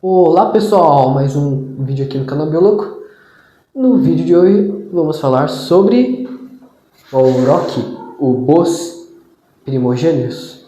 Olá pessoal, mais um vídeo aqui no canal Bioloco. No vídeo de hoje vamos falar sobre o auroch, o Bos primogênitos.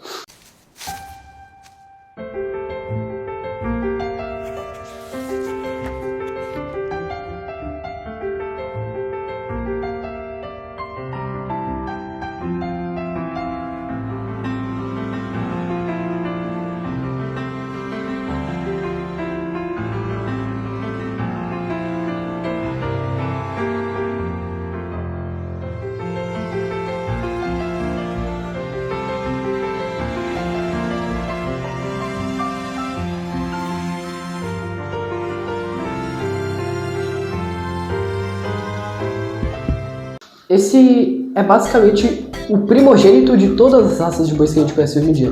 Esse é basicamente o primogênito de todas as raças de bois que a gente conhece hoje em dia.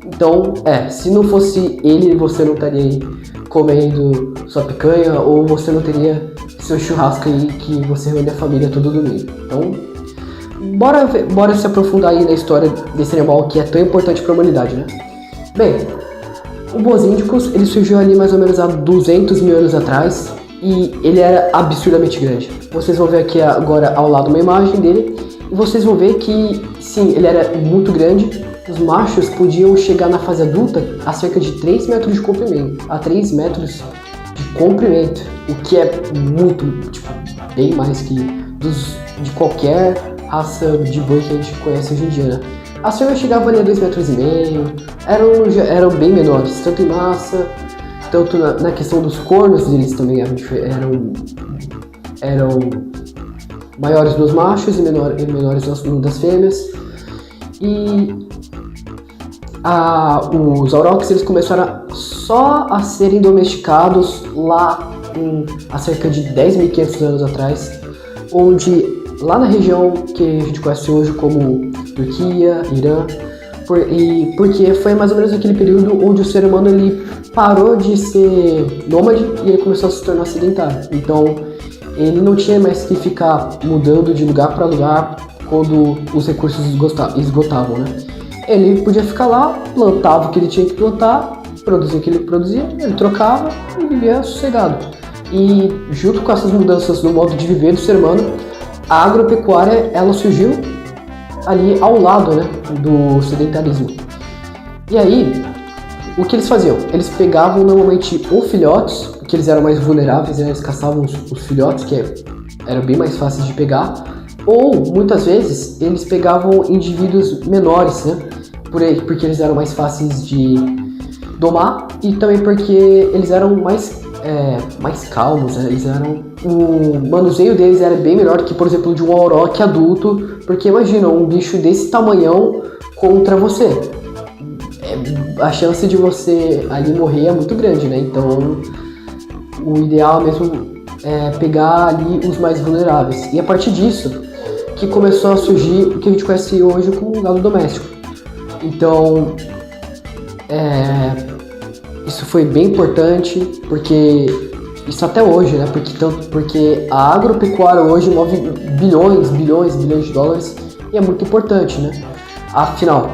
Então, se não fosse ele, você não estaria aí comendo sua picanha, ou você não teria seu churrasco aí que você reúne a família todo domingo. Então, bora se aprofundar aí na história desse animal que é tão importante para a humanidade, né? Bem, o Bos indicus, ele surgiu ali mais ou menos há 200 mil anos atrás, e ele era absurdamente grande. Vocês vão ver aqui agora ao lado uma imagem dele, e vocês vão ver que, sim, ele era muito grande. Os machos podiam chegar na fase adulta a cerca de 3 metros de comprimento, o que é muito, bem mais que de qualquer raça de boi que a gente conhece hoje em dia, né? As fêmeas chegavam ali a 2,5 metros, eram bem menores, tanto em massa, tanto na questão dos cornos deles também eram maiores nos machos e menores das fêmeas. E os aurochs, eles começaram só a serem domesticados lá há cerca de 10.500 anos atrás, onde lá na região que a gente conhece hoje como Turquia, Irã, porque foi mais ou menos aquele período onde o ser humano ele parou de ser nômade e ele começou a se tornar sedentário. Então ele não tinha mais que ficar mudando de lugar para lugar quando os recursos esgotavam, né? Ele podia ficar lá, plantava o que ele tinha que plantar, produzia o que ele produzia, ele trocava e vivia sossegado. E junto com essas mudanças no modo de viver do ser humano, a agropecuária ela surgiu ali ao lado, né, do sedentarismo. E aí, o que eles faziam? Eles pegavam normalmente ou filhotes, que eles eram mais vulneráveis, né? Eles caçavam os filhotes, que eram bem mais fáceis de pegar, ou muitas vezes eles pegavam indivíduos menores, né? Porque eles eram mais fáceis de domar e também porque eles eram mais calmos, né? O manuseio deles era bem melhor que, por exemplo, de um auroch adulto, porque imagina um bicho desse tamanhão contra você. A chance de você ali morrer é muito grande, né? Então, o ideal mesmo é pegar ali os mais vulneráveis. E a partir disso, que começou a surgir o que a gente conhece hoje como gado doméstico. Então, isso foi bem importante, porque isso até hoje, né? Porque a agropecuária hoje move bilhões de dólares e é muito importante, né? Afinal,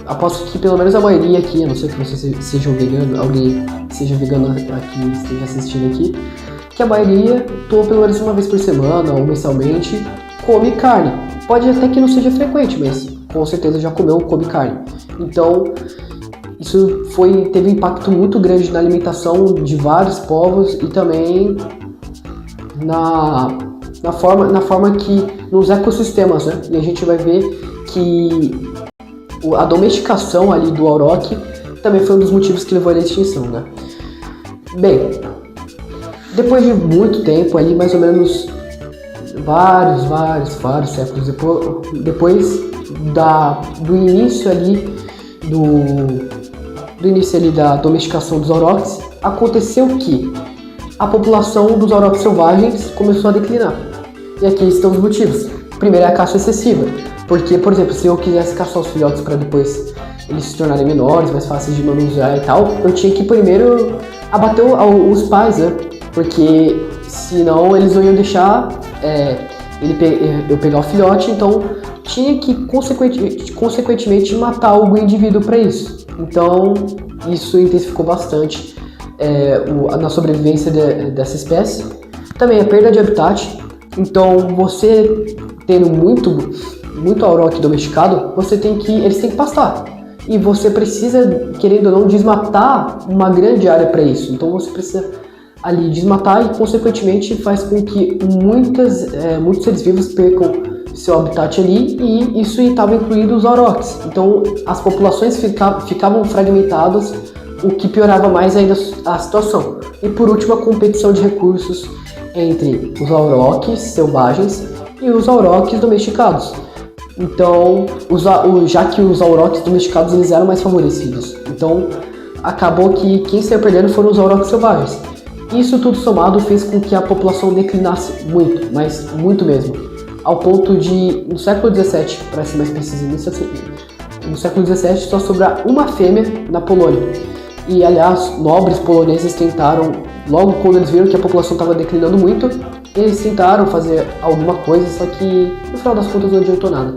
aposto que pelo menos a maioria aqui, a não ser que você seja um vegano, alguém seja vegano aqui, esteja assistindo aqui, que a maioria, pelo menos uma vez por semana ou mensalmente, come carne. Pode até que não seja frequente, mas com certeza já comeu ou come carne. Então, isso teve um impacto muito grande na alimentação de vários povos e também na forma que nos ecossistemas, né? E a gente vai ver que a domesticação ali do auroch também foi um dos motivos que levou ele à extinção, né? Bem, depois de muito tempo ali, mais ou menos vários séculos depois do início ali da domesticação dos aurochs, aconteceu que a população dos aurochs selvagens começou a declinar. E aqui estão os motivos. Primeiro é a caça excessiva, porque, por exemplo, se eu quisesse caçar os filhotes para depois eles se tornarem menores, mais fáceis de manusear e tal, eu tinha que primeiro abater os pais, né? Porque senão eles não iam deixar eu pegar o filhote, então tinha que consequentemente matar algum indivíduo para isso. Então isso intensificou bastante na sobrevivência dessa espécie. Também a perda de habitat. Então, você tendo muito auroch domesticado, eles têm que pastar. E você precisa, querendo ou não, desmatar uma grande área para isso. Então, você precisa ali desmatar e, consequentemente, faz com que muitos seres vivos percam seu habitat ali, e isso estava incluindo os aurochs. Então, as populações ficavam fragmentadas, o que piorava mais ainda a situação. E, por último, a competição de recursos entre os aurochs selvagens e os aurochs domesticados. Então, já que os aurochs domesticados eles eram mais favorecidos, então acabou que quem saiu perdendo foram os aurochs selvagens. Isso tudo somado fez com que a população declinasse muito, mas muito mesmo, ao ponto de, no século XVII, para ser mais preciso, no século XVII só sobrar uma fêmea na Polônia. E, aliás, nobres poloneses tentaram, logo quando eles viram que a população estava declinando muito, eles tentaram fazer alguma coisa, só que no final das contas não adiantou nada.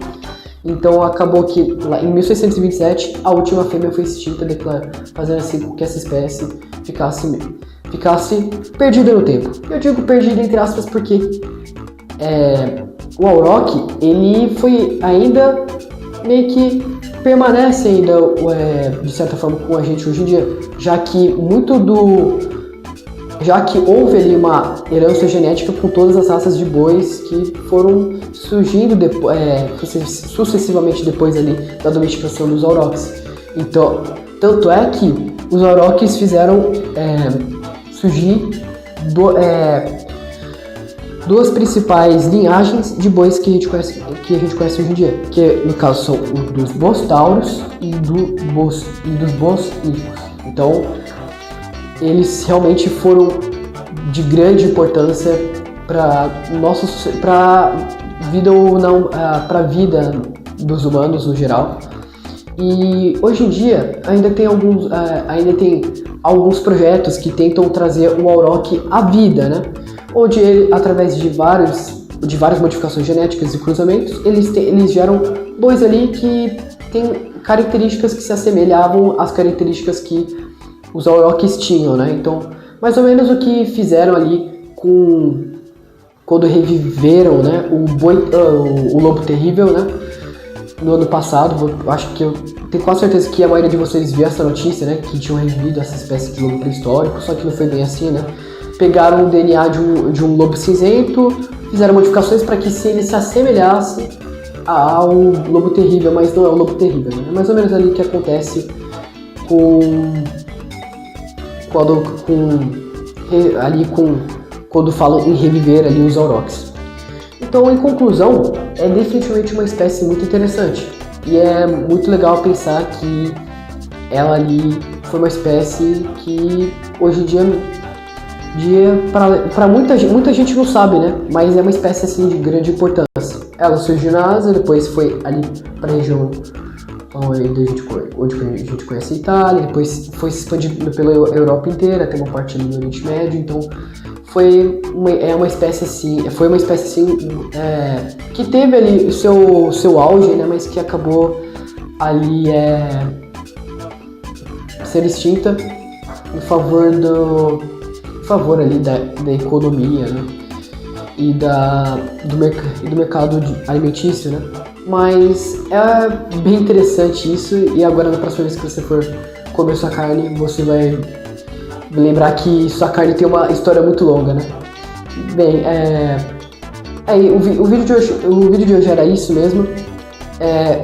Então acabou que lá em 1627 a última fêmea foi extinta, fazendo assim com que essa espécie ficasse perdida no tempo. Eu digo perdida entre aspas porque o auroch ele foi ainda meio que permanece ainda de certa forma com a gente hoje em dia, já que houve ali uma herança genética com todas as raças de bois que foram surgindo sucessivamente depois ali da domesticação dos aurochs. Então, tanto é que os aurochs fizeram surgir duas principais linhagens de bois que a gente conhece hoje em dia, que no caso são os dos bos tauros e dos bos hípicos. Então, eles realmente foram de grande importância para a vida dos humanos no geral. E hoje em dia ainda tem alguns projetos que tentam trazer o auroch à vida, né? Onde ele, através de várias modificações genéticas e cruzamentos, eles geram bois ali que têm características que se assemelhavam às características que os aurochs tinham, né? Então, mais ou menos o que fizeram ali quando reviveram, né, o lobo terrível, né, no ano passado. Acho que eu tenho quase certeza que a maioria de vocês viu essa notícia, né, que tinham revivido essa espécie de lobo pré-histórico, só que não foi bem assim, né? Pegaram o DNA de um lobo cinzento, fizeram modificações para que ele se assemelhasse ao lobo terrível, mas não é o lobo terrível, né? É mais ou menos ali que acontece quando falam em reviver ali os aurochs. Então, em conclusão, é definitivamente uma espécie muito interessante e é muito legal pensar que ela ali foi uma espécie que hoje em dia para muita gente não sabe, né? Mas é uma espécie assim de grande importância. Ela surgiu na Ásia, depois foi ali para a região onde a gente conhece a Itália, depois foi se expandindo pela Europa inteira, até uma parte ali no Oriente Médio. Então foi uma espécie assim que teve ali o seu auge, né, mas que acabou ali ser extinta em favor ali da economia, né, e do mercado alimentício, né. Mas é bem interessante isso, e agora na próxima vez que você for comer sua carne, você vai lembrar que sua carne tem uma história muito longa, né? Bem, o vídeo de hoje era isso mesmo.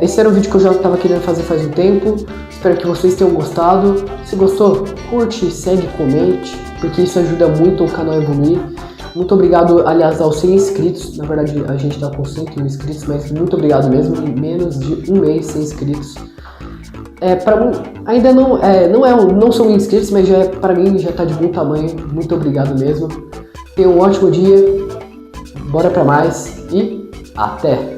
Esse era um vídeo que eu já estava querendo fazer faz um tempo. Espero que vocês tenham gostado. Se gostou, curte, segue, comente, porque isso ajuda muito o canal a evoluir. Muito obrigado, aliás, aos 100 inscritos. Na verdade, a gente está com 101 inscritos, mas muito obrigado mesmo. Em menos de um mês, 100 inscritos. Ainda não são inscritos, mas para mim já está de bom tamanho. Muito obrigado mesmo. Tenha um ótimo dia. Bora para mais e até!